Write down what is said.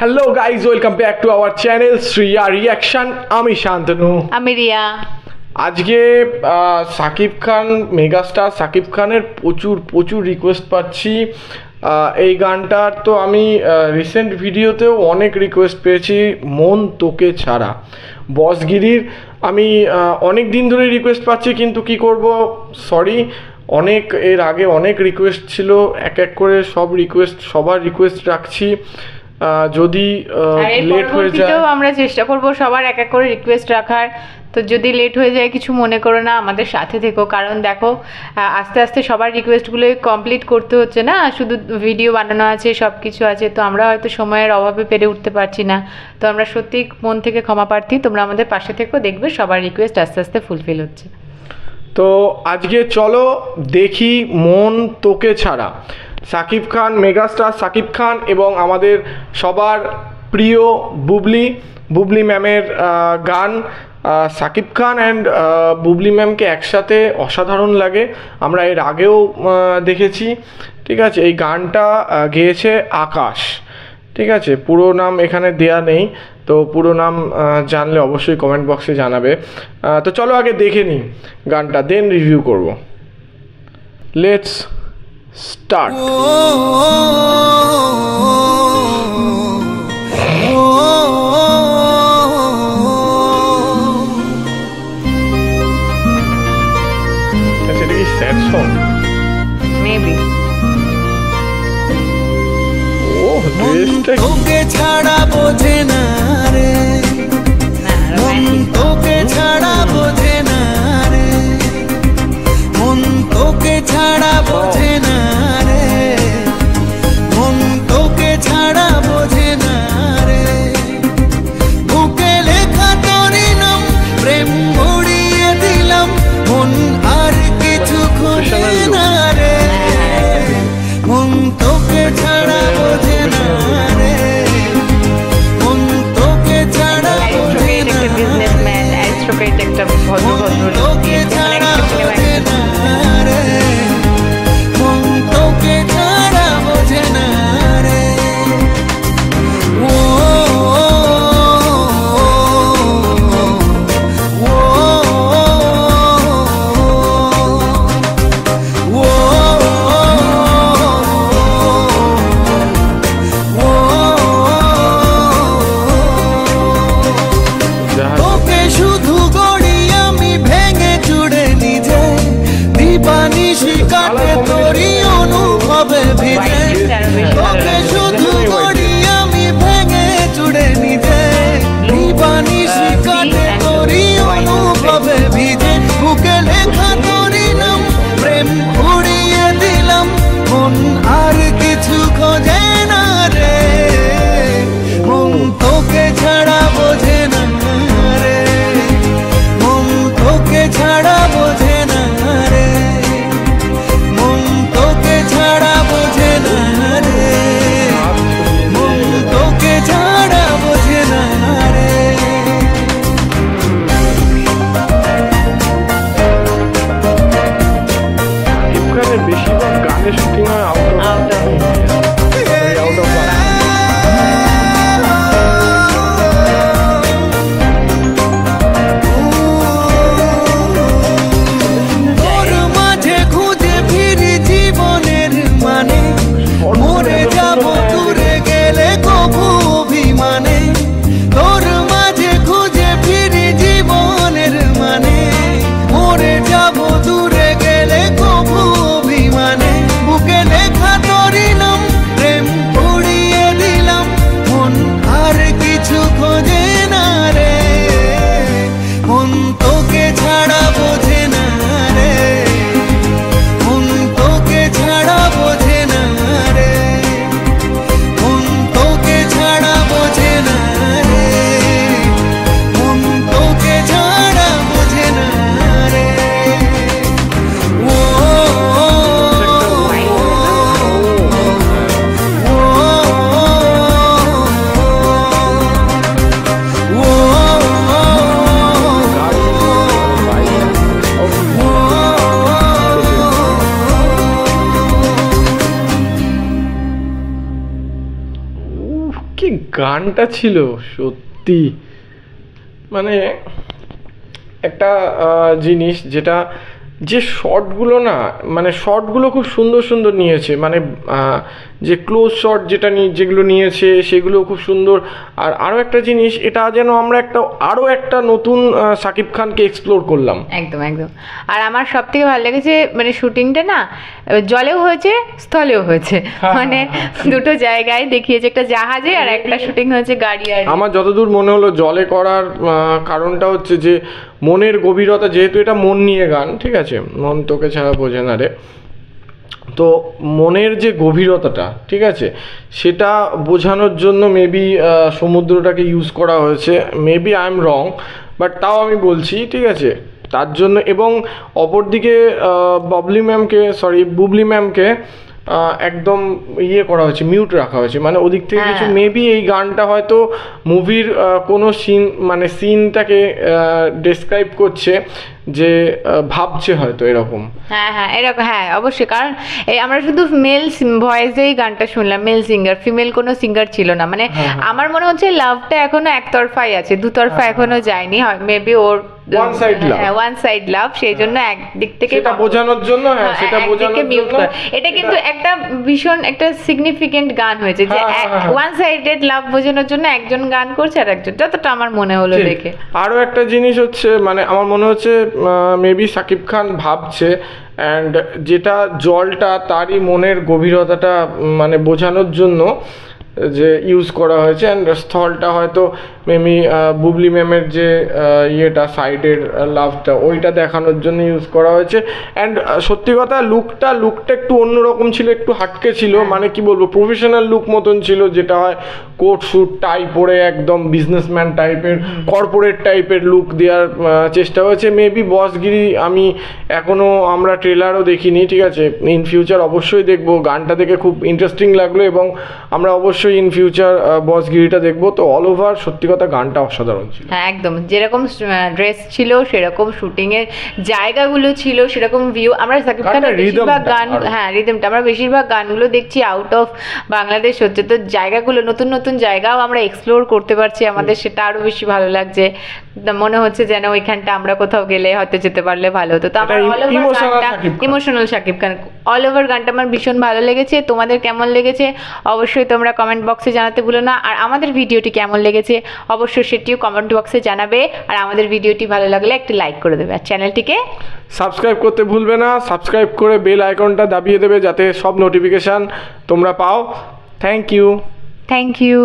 Hello guys, welcome back to our channel Shriya reaction. আমি শান্তনু, আমি রিয়া। আজকে সাকিব খান, মেগাস্টার সাকিব খানের প্রচুর রিকোয়েস্ট পাচ্ছি। এই গানটার তো আমি রিসেন্ট ভিডিওতেও অনেক রিকোয়েস্ট পেয়েছি, মন তোকে ছাড়া। বসগিরির আমি অনেক দিন ধরে রিকোয়েস্ট পাচ্ছি, কিন্তু কি করব, সরি, অনেক এর আগে অনেক রিকোয়েস্ট ছিল, এক এক করে সবার রিকোয়েস্ট রাখছি। যদি লেট হয়ে যায় আমরা চেষ্টা করব সবার এক এক করে রিকোয়েস্ট রাখার। তো যদি লেট হয়ে যায় কিছু মনে করো না, আমাদের সাথে থেকো, কারণ দেখো আস্তে আস্তে সবার রিকোয়েস্টগুলো কমপ্লিট করতে হচ্ছে না, শুধু ভিডিও বানানো আছে, সব কিছু আছে, তো আমরা হয়তো সময়ের অভাবে পেরে উঠতে পারছি না। তো আমরা সত্যি মন থেকে ক্ষমা প্রার্থী, তোমরা আমাদের পাশে থেকো, দেখবে সবার রিকোয়েস্ট আস্তে আস্তে ফুলফিল হচ্ছে। তো আজকে চলো দেখি মন তোকে ছাড়া, সাকিব খান, মেগাস্টার সাকিব খান এবং আমাদের সবার প্রিয় বুবলি ম্যামের গান। সাকিব খান অ্যান্ড বুবলি ম্যামকে একসাথে অসাধারণ লাগে, আমরা এর আগেও দেখেছি। ঠিক আছে, এই গানটা গেয়েছে আকাশ। ঠিক আছে, পুরো নাম এখানে দেয়া নেই, তো পুরো নাম জানলে অবশ্যই কমেন্ট বক্সে জানাবে। তো চলো আগে দেখে নিই গানটা, দেন রিভিউ করব। Let's start. আচ্ছা, এটা কি স্যাড সং? মেবি। তোকে ছাড়া বোঝে না রে, মন তোকে ছাড়া বোঝে না রে, মন তোকে ছাড়া বোঝে না রে, মন তোকে ছাড়া গানটা ছিল সত্যি মানে একটা জিনিস, যেটা যে শটগুলো না, মানে শটগুলো খুব সুন্দর সুন্দর নিয়েছে, মানে যে ক্লোজ শট যেগুলো নিয়েছে সেগুলো খুব সুন্দর। আর আরও একটা জিনিস, এটা যেন আমরা আরও একটা নতুন শাকিব খানকে এক্সপ্লোর করলাম। একদম একদম। আর আমার সব থেকে ভালো লেগেছে মানে শুটিংটা না জলেও হয়েছে স্থলেও হয়েছে, মানে দুটো জায়গায় দেখিয়েছে, একটা জাহাজে আর একটা শুটিং হয়েছে গাড়ি। আর আমার যতদূর মনে হলো জলে করার কারণটা হচ্ছে যে মনের গভীরতা, যেহেতু এটা মন নিয়ে গান, ঠিক আছে, মন তোকে ছাড়া বোঝে না রে, তো মনের যে গভীরতাটা, ঠিক আছে, সেটা বোঝানোর জন্য মেবি সমুদ্রটাকে ইউজ করা হয়েছে। Maybe I am wrong, but তাও আমি বলছি, ঠিক আছে, তার জন্য। এবং অপরদিকে বুবলি ম্যামকে একদম করা হয়েছে, মিউট রাখা হয়েছে, মানে ওদিক থেকে কিছু মেবি এই গানটা হয়তো মুভির কোনো সিনটাকে ডেসক্রাইব করছে, যে ভাবছে হয়তো এরকম। হ্যাঁ এরকম, হ্যাঁ অবশ্যই, কারণ এই আমরা শুধু মেল ভয়েসেই গানটা শুনলাম, মেল সিঙ্গার, ফিমেল কোনো সিঙ্গার ছিল না, মানে আমার মনে হচ্ছে লাভটা এখনো একতরফাই আছে, দুতরফা এখনো যায়নি, মেবি ওর ওয়ান সাইড লাভ, সেই জন্য একদিক থেকে সেটা বোঝানোর জন্য, সেটা বোঝানোর জন্য এটা কিন্তু একটা ভীষণ একটা সিগনিফিকেন্ট গান হয়েছে, যে ওয়ান সাইডেড লাভ বোঝানোর জন্য একজন গান করছে আর একজন, যতটা আমার মনে হলো দেখে। আরও একটা জিনিস হচ্ছে, মানে আমার মনে হচ্ছে মেবি শাকিব খান ভাবছে, অ্যান্ড যেটা জলটা তারই মনের গভীরতাটা মানে বোঝানোর জন্য যে ইউজ করা হয়েছে, অ্যান্ড স্থলটা হয়তো মেবি বুবলি ম্যামের যে ইয়েটা সাইডের লাভটা, ওইটা দেখানোর জন্য ইউজ করা হয়েছে। অ্যান্ড সত্যি কথা, লুকটা একটু অন্যরকম ছিল, একটু হাটকে ছিল, মানে কি বলবো, প্রফেশনাল লুক মতন ছিল, যেটা হয় কোট স্যুট টাই পরে একদম বিজনেসম্যান টাইপের, কর্পোরেট টাইপের লুক দেওয়ার চেষ্টা হয়েছে। মেবি বসগিরি আমরা ট্রেলারও দেখিনি, ঠিক আছে, ইন ফিউচার অবশ্যই দেখবো। গানটা দেখে খুব ইন্টারেস্টিং লাগলো, এবং আমরা অবশ্যই ইন ফিউচার বসগিরিটা দেখবো। তো অল ওভার সত্যি কথা গানটা অসাধারণ ছিল। হ্যাঁ একদম, যেরকম ড্রেস ছিল সেরকম শুটিং এর জায়গাগুলো ছিল, সেরকম ভিউ। আমরা শাকিব খানের বেশিরভাগ গান, রিদমটা আমরা বেশিরভাগ গানগুলো দেখছি আউট অফ বাংলাদেশ হচ্ছে, তো জায়গাগুলো নতুন নতুন জায়গাও আমরা এক্সপ্লোর করতে পারছি, আমাদের সেটা আরো বেশি ভালো লাগছে। মনে হচ্ছে যেন ওইখানটা আমরা কোথাও গেলে হয়তো যেতে পারলে ভালো হতো। তো আমার emotional Shakib Khan, all over গানটা আমার ভীষণ ভালো লেগেছে। তোমাদের কেমন লেগেছে অবশ্যই তোমরা কমেন্ট বক্সে জানাতে ভুলো না, আর আমাদের ভিডিওটি কেমন লেগেছে অবশ্যই সেটিও কমেন্ট বক্সে জানাবে, আর আমাদের ভিডিওটি ভালো লাগলে একটি লাইক করে দেবে, আর চ্যানেলটিকে সাবস্ক্রাইব করতে ভুলবে না। সাবস্ক্রাইব করে বেল আইকনটা দাবিয়ে দেবে, যাতে সব নোটিফিকেশান তোমরা পাও। Thank you.